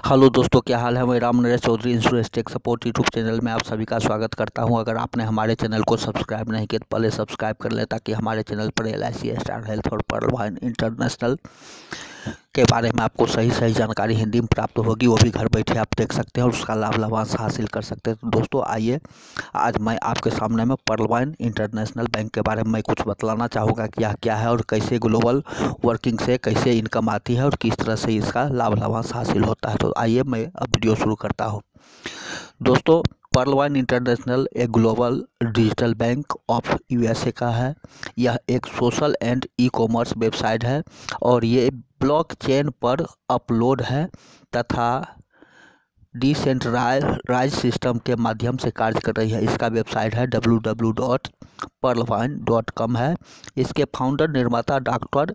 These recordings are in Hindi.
हेलो दोस्तों, क्या हाल है। मैं Ram Naresh Chaudhary insurance tech support YouTube channel में आप सभी का स्वागत करता हूं। अगर आपने हमारे चैनल को सब्सक्राइब नहीं किया तो पहले सब्सक्राइब कर लें, ताकि हमारे चैनल पर LIC, स्टार हेल्थ और पर्ल वाइन इंटरनेशनल के बारे में आपको सही जानकारी हिंदी में प्राप्त होगी। वो भी घर बैठे आप देख सकते हैं और उसका लाभांश हासिल कर सकते हैं। तो दोस्तों आइए, आज मैं आपके सामने में पर्ल वाइन इंटरनेशनल बैंक के बारे में मैं कुछ बतलाना चाहूँगा कि यह क्या है और कैसे ग्लोबल वर्किंग से कैसे इनकम आती है और किस तरह से इसका लाभांश हासिल होता है। तो आइए मैं अब वीडियो शुरू करता हूँ। दोस्तों, पर्ल वाइन इंटरनेशनल एक global digital bank of USA का है। यह एक सोशल एंड ई-कॉमर्स वेबसाइट है और ये ब्लॉकचेन पर अपलोड है तथा डिसेंट्रलाइज सिस्टम के माध्यम से कार्य कर रही है। इसका वेबसाइट है www.pearlwine.com है। इसके फाउंडर निर्माता डॉक्टर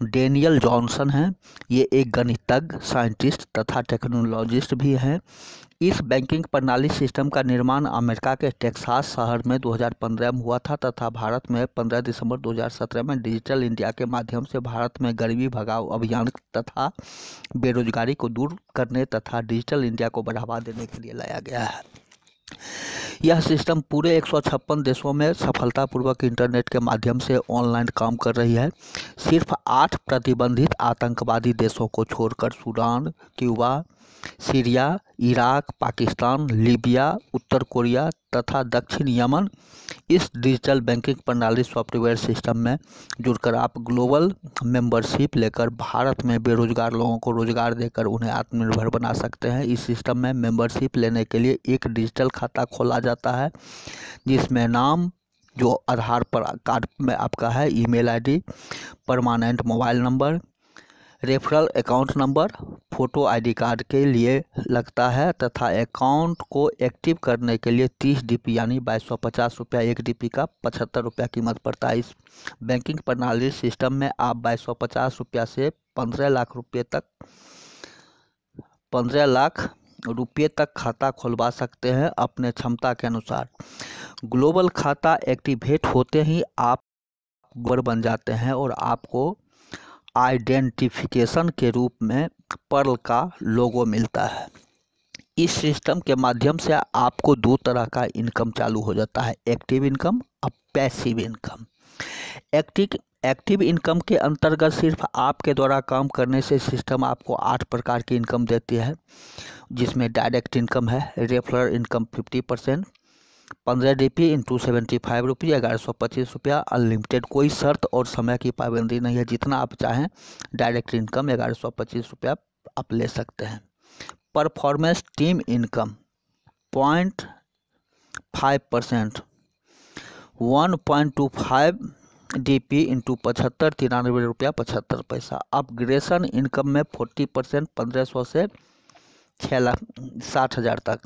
डेनियल जॉनसन हैं। ये एक गणितज्ञ, साइंटिस्ट तथा टेक्नोलॉजिस्ट भी हैं। इस बैंकिंग प्रणाली सिस्टम का निर्माण अमेरिका के टेक्सास शहर में 2015 में हुआ था तथा भारत में 15 दिसंबर 2017 में डिजिटल इंडिया के माध्यम से भारत में गरीबी भगाओ अभियान तथा बेरोजगारी को दूर करने तथा डिजिटल इंडिया को बढ़ावा देने के लिए लाया गया है। यह सिस्टम पूरे 156 देशों में सफलतापूर्वक इंटरनेट के माध्यम से ऑनलाइन काम कर रही है। सिर्फ 8 प्रतिबंधित आतंकवादी देशों को छोड़कर Sudan, Cuba, Syria, Iraq, Pakistan, Libya, उत्तर कोरिया तथा दक्षिण यमन इस डिजिटल बैंकिंग प्रणाली सॉफ्टवेयर सिस्टम में जुड़कर आप ग्लोबल मेंबरशिप लेकर भारत में बेरोजगार लोगों को रोजगार देकर उन्हें आत्मनिर्भर बना सकते हैं। इस सिस्टम में मेंबरशिप लेने के लिए एक डिजिटल खाता खोला जाता है, जिसमें नाम जो आधार पर कार्ड में आपका है, email ID, permanent mobile number, referral account number, photo ID card के लिए लगता है तथा अकाउंट को एक्टिव करने के लिए 30 DP यानी 2250 रुपया, 1 DP का 75 रुपया कीमत पड़ता है। इस बैंकिंग प्रणाली सिस्टम में आप 2250 रुपया से 15 लाख रुपये तक खाता खुलवा सकते हैं अपने क्षमता के अनुसार। ग्लोबल खाता एक्टिवेट होते ही आप मेंबर बन जाते हैं और आपको आइडेंटिफिकेशन के रूप में पर्ल का लोगो मिलता है। इस सिस्टम के माध्यम से आपको 2 तरह का इनकम चालू हो जाता है, एक्टिव इनकम और पैसिव इनकम। एक्टिव इनकम के अंतर्गत सिर्फ आपके द्वारा काम करने से सिस्टम आपको 8 प्रकार की इनकम देती है, जिसमें डायरेक्ट इनकम है, रेफरल इनकम 50%, 15 DP इंटू 75 रुपये, 1125 रुपया, अनलिमिटेड, कोई शर्त और समय की पाबंदी नहीं है। जितना आप चाहें डायरेक्ट इनकम 1125 रुपया आप ले सकते हैं। Performance team income 0.5%, 1.25 DP into 75, 93 रुपया 75 पैसा। अपग्रेडेशन इनकम में 40%, 1500 से 6,60,000 तक,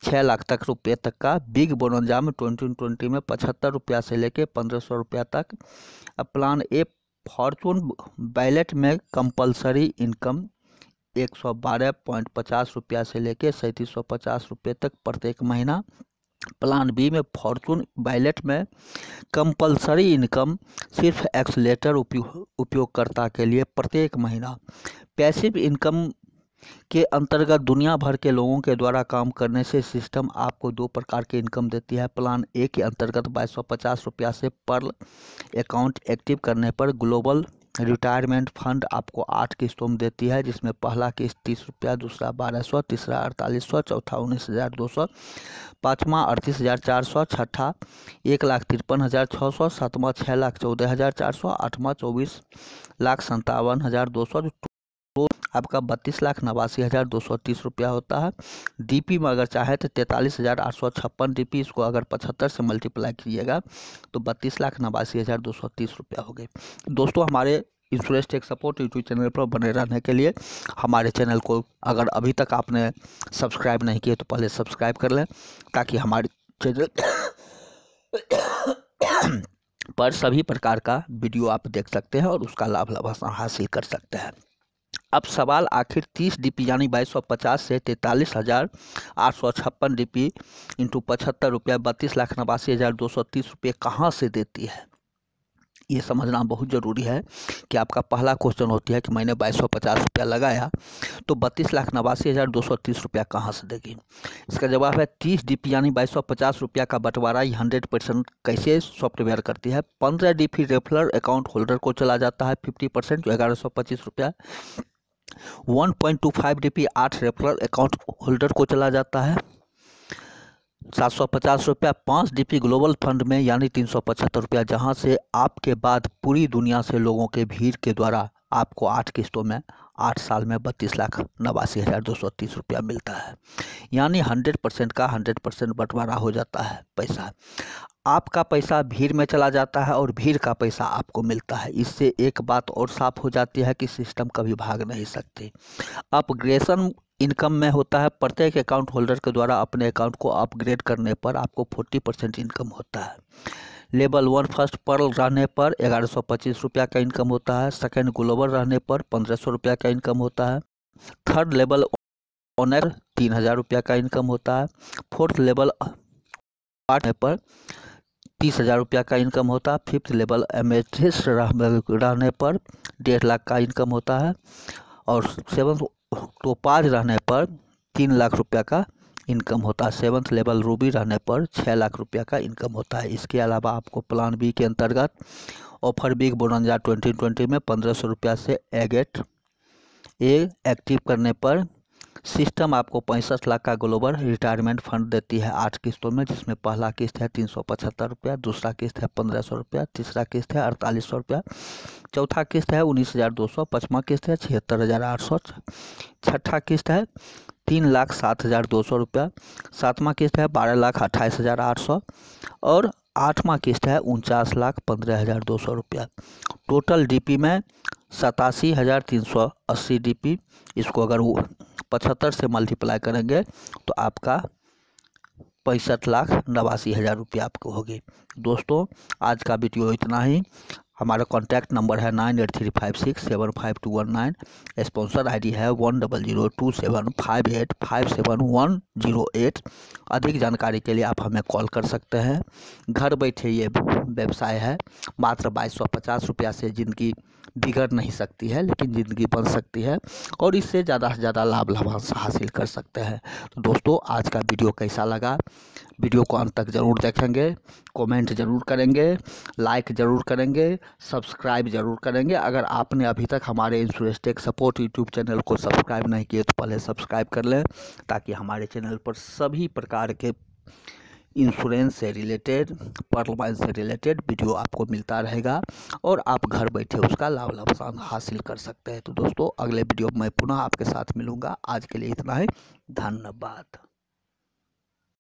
6 लाख तक रुपये तक का। बिग बोनंजा में 2020 में 75 रुपया से लेके 1500 रुपया तक। अब प्लान ए फॉर्चून बैलेट में कंपलसरी इनकम 112.50 रुपया से लेके 3750 रुपये तक प्रत्येक महीना। प्लान बी में फॉर्चून बैलेट में कंपलसरी इनकम सिर्फ एक्सलेटर उपयोगकर्ता के लिए प्रत्येक महीना। पैसिव इनकम के अंतर्गत दुनिया भर के लोगों के द्वारा काम करने से सिस्टम आपको 2 प्रकार की इनकम देती है। प्लान ए के अंतर्गत 2250 रुपया से पर्ल अकाउंट एक्टिव करने पर ग्लोबल रिटायरमेंट फंड आपको 8 किस्तों में देती है, जिसमें पहला किस्त 30 रुपया, दूसरा 1200, तीसरा 4800, चौथा 19,200, पाँचवा 38,400, छठा 1,53,600, सातवां 6,14,400, आठवां 24,57,200, तो आपका 32,89,230 रुपया होता है। DP में अगर चाहे तो 43,856 DP, इसको अगर 75 से मल्टीप्लाई कीजिएगा तो 32,89,230 रुपया हो गए। दोस्तों, हमारे insurance tech support YouTube channel पर बने रहने के लिए हमारे चैनल को अगर अभी तक आपने सब्सक्राइब नहीं किया तो पहले सब्सक्राइब कर लें, ताकि हमारे चैनल पर सभी प्रकार का वीडियो आप देख सकते हैं और उसका लाभ हासिल कर सकते हैं। अब सवाल आखिर 30 DP यानी 2250 से 43,856 DP इंटू 75 रुपया 32,89,230 रुपये कहाँ से देती है। ये समझना बहुत ज़रूरी है कि आपका पहला क्वेश्चन होती है कि मैंने 2250 रुपया लगाया तो 32,89,230 रुपया कहाँ से देगी। इसका जवाब है 30 DP यानी 2250 रुपया का बंटवारा 100% कैसे सॉफ्टवेयर करती है। 15 DP रेफरल अकाउंट होल्डर को चला जाता है 50% जो 1125 रुपया। 1.25 DP 8 रेफरल अकाउंट होल्डर को चला जाता है 750 रुपया। 5 DP ग्लोबल फंड में यानी 375 रुपया, जहाँ से आपके बाद पूरी दुनिया से लोगों के भीड़ के द्वारा आपको 8 किस्तों में 8 साल में 32,89,230 रुपया मिलता है। यानी 100% का 100% बंटवारा हो जाता है पैसा। आपका पैसा भीड़ में चला जाता है और भीड़ का पैसा आपको मिलता है। इससे एक बात और साफ हो जाती है कि सिस्टम कभी भाग नहीं सकती। अपग्रेडेशन इनकम में होता है, प्रत्येक अकाउंट होल्डर के द्वारा अपने अकाउंट को अपग्रेड करने पर आपको 40% इनकम होता है। लेवल 1 फर्स्ट पर्ल रहने पर 1125 रुपया का इनकम होता है। सेकेंड ग्लोबल रहने पर 1500 रुपया का इनकम होता है। थर्ड लेवल ऑनर 3000 रुपया का इनकम होता है। फोर्थ लेवल 8 पर 30,000 रुपया का इनकम होता है। फिफ्थ लेवल एमेथिस्ट रहने पर 1.5 लाख का इनकम होता है। और सेवन्थ टोपाज रहने पर 3 लाख रुपया का इनकम होता है। सेवन्थ लेवल रूबी रहने पर 6 लाख रुपया का इनकम होता है। इसके अलावा आपको प्लान बी के अंतर्गत ऑफर बिग बोनंजा 2020 में 1500 रुपया से एगेट ए एक्टिव करने पर सिस्टम आपको 65 लाख का ग्लोबल रिटायरमेंट फंड देती है 8 किस्तों में, जिसमें पहला किस्त है 375 रुपया, दूसरा किस्त है 1500 रुपया, तीसरा किस्त है 4800 रुपया, चौथा किस्त है 19,200, पाँचवा किस्त है 76,800, छठा किस्त है 3,07,200 रुपया, सातवां किस्त है 12,28,800 और आठवां किस्त है 49,15,200 रुपया। टोटल DP में 87,380 DP। इसको अगर 75 से मल्टीप्लाई करेंगे तो आपका 65,89,000 रुपया आपको होगी। दोस्तों आज का वीडियो इतना ही। हमारा कॉन्टैक्ट नंबर है 9835675219। स्पॉन्सर ID है 10022758575108। अधिक जानकारी के लिए आप हमें कॉल कर सकते हैं। घर बैठे ये व्यवसाय है। मात्र 2250 रुपया से ज़िंदगी बिगड़ नहीं सकती है, लेकिन ज़िंदगी बन सकती है और इससे ज़्यादा से ज़्यादा लाभांश हासिल कर सकते हैं। तो दोस्तों आज का वीडियो कैसा लगा, वीडियो को अंत तक ज़रूर देखेंगे, कमेंट ज़रूर करेंगे, लाइक ज़रूर करेंगे, सब्सक्राइब ज़रूर करेंगे। अगर आपने अभी तक हमारे insurance tech support YouTube channel को सब्सक्राइब नहीं किए तो पहले सब्सक्राइब कर लें, ताकि हमारे चैनल पर सभी प्रकार के इंश्योरेंस से रिलेटेड, पर्ल से रिलेटेड वीडियो आपको मिलता रहेगा और आप घर बैठे उसका लाभ हासिल कर सकते हैं। तो दोस्तों अगले वीडियो में पुनः आपके साथ मिलूंगा। आज के लिए इतना ही। धन्यवाद।